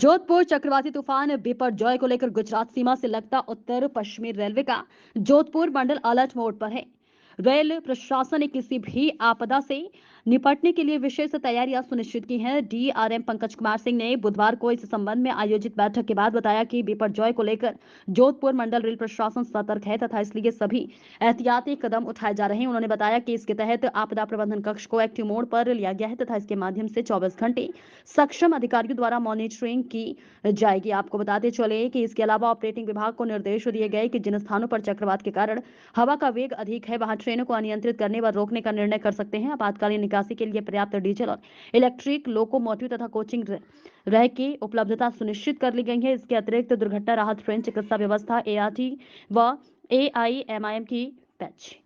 जोधपुर चक्रवाती तूफान बिपरजॉय को लेकर गुजरात सीमा से लगता उत्तर पश्चिमी रेलवे का जोधपुर मंडल अलर्ट मोड पर है। रेल प्रशासन ने किसी भी आपदा से निपटने के लिए विशेष तैयारियां सुनिश्चित की हैं। डीआरएम पंकज कुमार सिंह ने बुधवार को इस संबंध में आयोजित बैठक के बाद बताया कि बिपरजॉय को लेकर जोधपुर मंडल रेल प्रशासन सतर्क है तथा इसलिए सभी एहतियाती कदम उठाए जा रहे हैं। उन्होंने बताया कि इसके तहत आपदा प्रबंधन कक्ष को एक्टिव मोड पर लिया गया है तथा इसके माध्यम से 24 घंटे सक्षम अधिकारियों द्वारा मॉनिटरिंग की जाएगी। आपको बताते चले कि इसके अलावा ऑपरेटिंग विभाग को निर्देश दिए गए कि जिन स्थानों पर चक्रवात के कारण हवा का वेग अधिक है वहां ट्रेनों को अनियंत्रित करने व रोकने का निर्णय कर सकते हैं। आपातकालीन निकासी के लिए पर्याप्त डीजल और इलेक्ट्रिक लोकोमोटिव तथा कोचिंग रह की उपलब्धता सुनिश्चित कर ली गई है। इसके अतिरिक्त दुर्घटना राहत ट्रेन, चिकित्सा व्यवस्था, एआरटी व एआईएमआईएम की पैच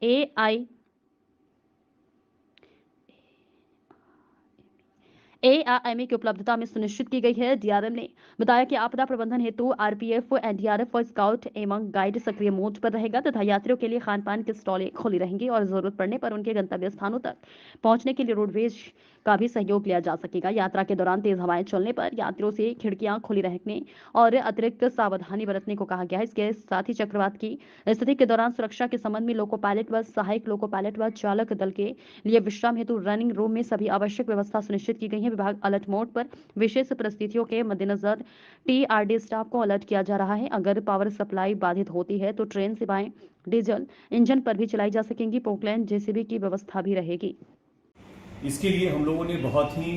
एआरएमए की उपलब्धता में सुनिश्चित की गई है। डीआरएम ने बताया कि आपदा प्रबंधन हेतु आरपीएफ, एनडीआरएफ और स्काउट एवं गाइड सक्रिय मोड पर रहेगा तथा यात्रियों के लिए खान-पान की स्टॉलें खुली रहेंगी और जरूरत पड़ने पर उनके गंतव्य स्थानों तक पहुंचने के लिए रोडवेज का भी सहयोग लिया जा सकेगा। यात्रा के दौरान तेज हवाएं चलने पर यात्रियों से खिड़कियां खुली रखने और अतिरिक्त सावधानी बरतने को कहा गया है। इसके साथ ही चक्रवात की स्थिति के दौरान सुरक्षा के संबंध में लोको पायलट व सहायक लोको पायलट व चालक दल के लिए विश्राम हेतु रनिंग रूम में सभी आवश्यक व्यवस्था सुनिश्चित की गई है। विभाग अलर्ट मोड पर विशेष परिस्थितियों के मद्देनजर टीआरडी स्टाफ को अलर्ट किया जा रहा है। अगर पावर सप्लाई बाधित होती है तो ट्रेन सेवाएं डीजल इंजन पर भी चलाई जा सकेंगी। पोकलैंड जेसीबी की व्यवस्था भी रहेगी। इसके लिए हम लोगों ने बहुत ही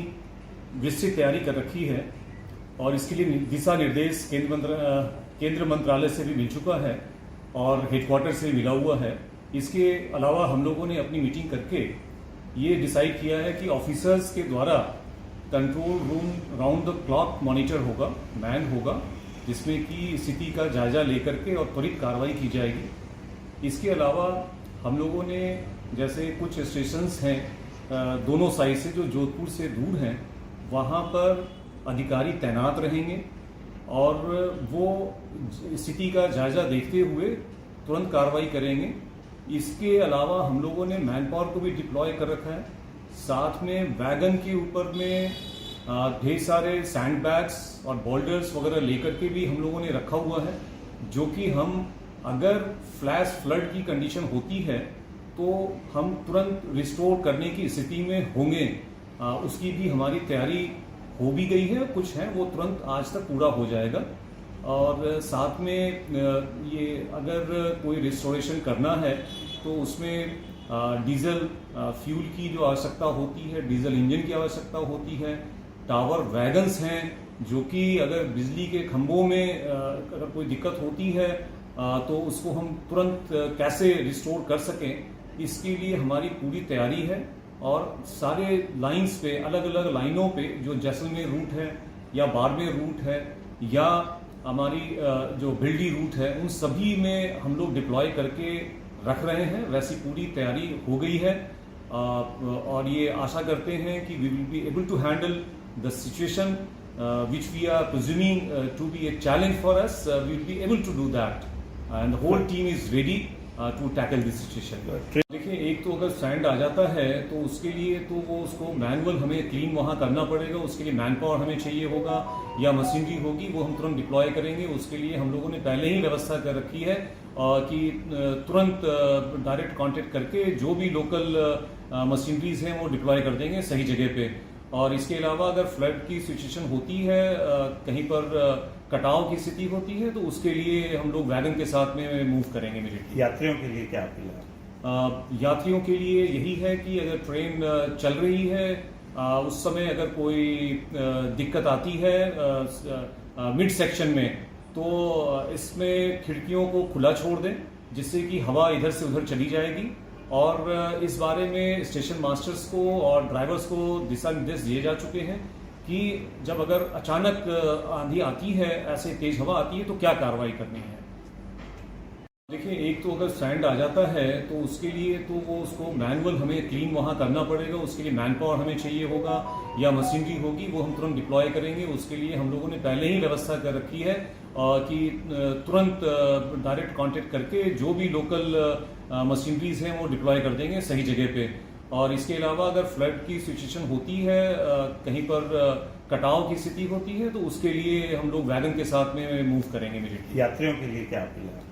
विस्तृत तैयारी कर रखी है और इसके लिए दिशा निर्देश केंद्र मंत्रालय से भी मिल चुका है और हेडक्वार्टर से भी मिला हुआ है। इसके अलावा हम लोगों ने अपनी मीटिंग करके ये डिसाइड किया है कि ऑफिसर्स के द्वारा control room round the clock monitor होगा, मैन होगा, जिसमें कि स्थिति का जायजा लेकर के और त्वरित कार्रवाई की जाएगी। इसके अलावा हम लोगों ने जैसे कुछ स्टेशंस हैं दोनों साइड से जो जोधपुर से दूर हैं, वहाँ पर अधिकारी तैनात रहेंगे और वो स्थिति का जायजा देखते हुए तुरंत कार्रवाई करेंगे। इसके अलावा हम लोगों ने मैन पावर को भी डिप्लॉय कर रखा है। साथ में वैगन के ऊपर में ढेर सारे सैंड बैग्स और बोल्डर्स वगैरह लेकर के भी हम लोगों ने रखा हुआ है, जो कि हम अगर फ्लैश फ्लड की कंडीशन होती है तो हम तुरंत रिस्टोर करने की स्थिति में होंगे। उसकी भी हमारी तैयारी हो भी गई है, कुछ है वो तुरंत आज तक पूरा हो जाएगा। और साथ में ये अगर कोई रिस्टोरेशन करना है तो उसमें डीजल फ्यूल की जो आवश्यकता होती है, डीजल इंजन की आवश्यकता होती है। टावर वैगन्स हैं जो कि अगर बिजली के खंभों में अगर कोई दिक्कत होती है तो उसको हम तुरंत कैसे रिस्टोर कर सकें, इसके लिए हमारी पूरी तैयारी है। और सारे लाइंस पे, अलग अलग लाइनों पे, जो जैसलमेर रूट है या बाड़मेर रूट है या हमारी जो भिल्डी रूट है, उन सभी में हम लोग डिप्लॉय करके रख रहे हैं। वैसी पूरी तैयारी हो गई है और ये आशा करते हैं कि we will be able to handle the situation which we are presuming to be a challenge for us. We will be able to do that and the whole team is ready to tackle this situation. देखिए, एक तो अगर sand आ जाता है तो उसके लिए तो वो उसको मैनुअल हमें क्लीन वहाँ करना पड़ेगा। उसके लिए मैन पावर हमें चाहिए होगा या मशीनरी होगी, वो हम तुरंत डिप्लॉय करेंगे। उसके लिए हम लोगों ने पहले ही व्यवस्था कर रखी है कि तुरंत डायरेक्ट कांटेक्ट करके जो भी लोकल मशीनरीज हैं वो डिप्लॉय कर देंगे सही जगह पे। और इसके अलावा अगर फ्लड की सिचुएशन होती है, कहीं पर कटाव की स्थिति होती है, तो उसके लिए हम लोग वैगन के साथ में मूव करेंगे इमीडिएटली। यात्रियों के लिए क्या अपील है? यात्रियों के लिए यही है कि अगर ट्रेन चल रही है, उस समय अगर कोई दिक्कत आती है मिड सेक्शन में, तो इसमें खिड़कियों को खुला छोड़ दें जिससे कि हवा इधर से उधर चली जाएगी। और इस बारे में स्टेशन मास्टर्स को और ड्राइवर्स को दिशा निर्देश दिए जा चुके हैं कि जब अगर अचानक आंधी आती है, ऐसे तेज हवा आती है, तो क्या कार्रवाई करनी है। देखिए, एक तो अगर सैंड आ जाता है तो उसके लिए तो वो उसको मैनुअल हमें क्लीन वहाँ करना पड़ेगा। उसके लिए मैन पावर हमें चाहिए होगा या मशीनरी होगी, वो हम तुरंत डिप्लॉय करेंगे। उसके लिए हम लोगों ने पहले ही व्यवस्था कर रखी है कि तुरंत डायरेक्ट कांटेक्ट करके जो भी लोकल मशीनरीज हैं वो डिप्लॉय कर देंगे सही जगह पे। और इसके अलावा अगर फ्लड की सिचुएशन होती है, कहीं पर कटाव की स्थिति होती है, तो उसके लिए हम लोग वैगन के साथ में मूव करेंगे इमीडिएटली। यात्रियों के लिए क्या अपील है?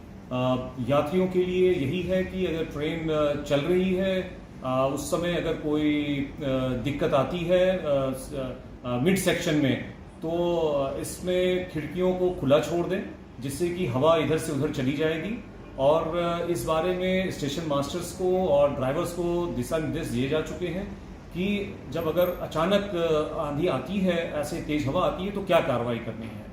यात्रियों के लिए यही है कि अगर ट्रेन चल रही है, उस समय अगर कोई दिक्कत आती है मिड सेक्शन में, तो इसमें खिड़कियों को खुला छोड़ दें, जिससे कि हवा इधर से उधर चली जाएगी। और इस बारे में स्टेशन मास्टर्स को और ड्राइवर्स को दिशा निर्देश दिए जा चुके हैं कि जब अगर अचानक आंधी आती है, ऐसे तेज हवा आती है, तो क्या कार्रवाई करनी है।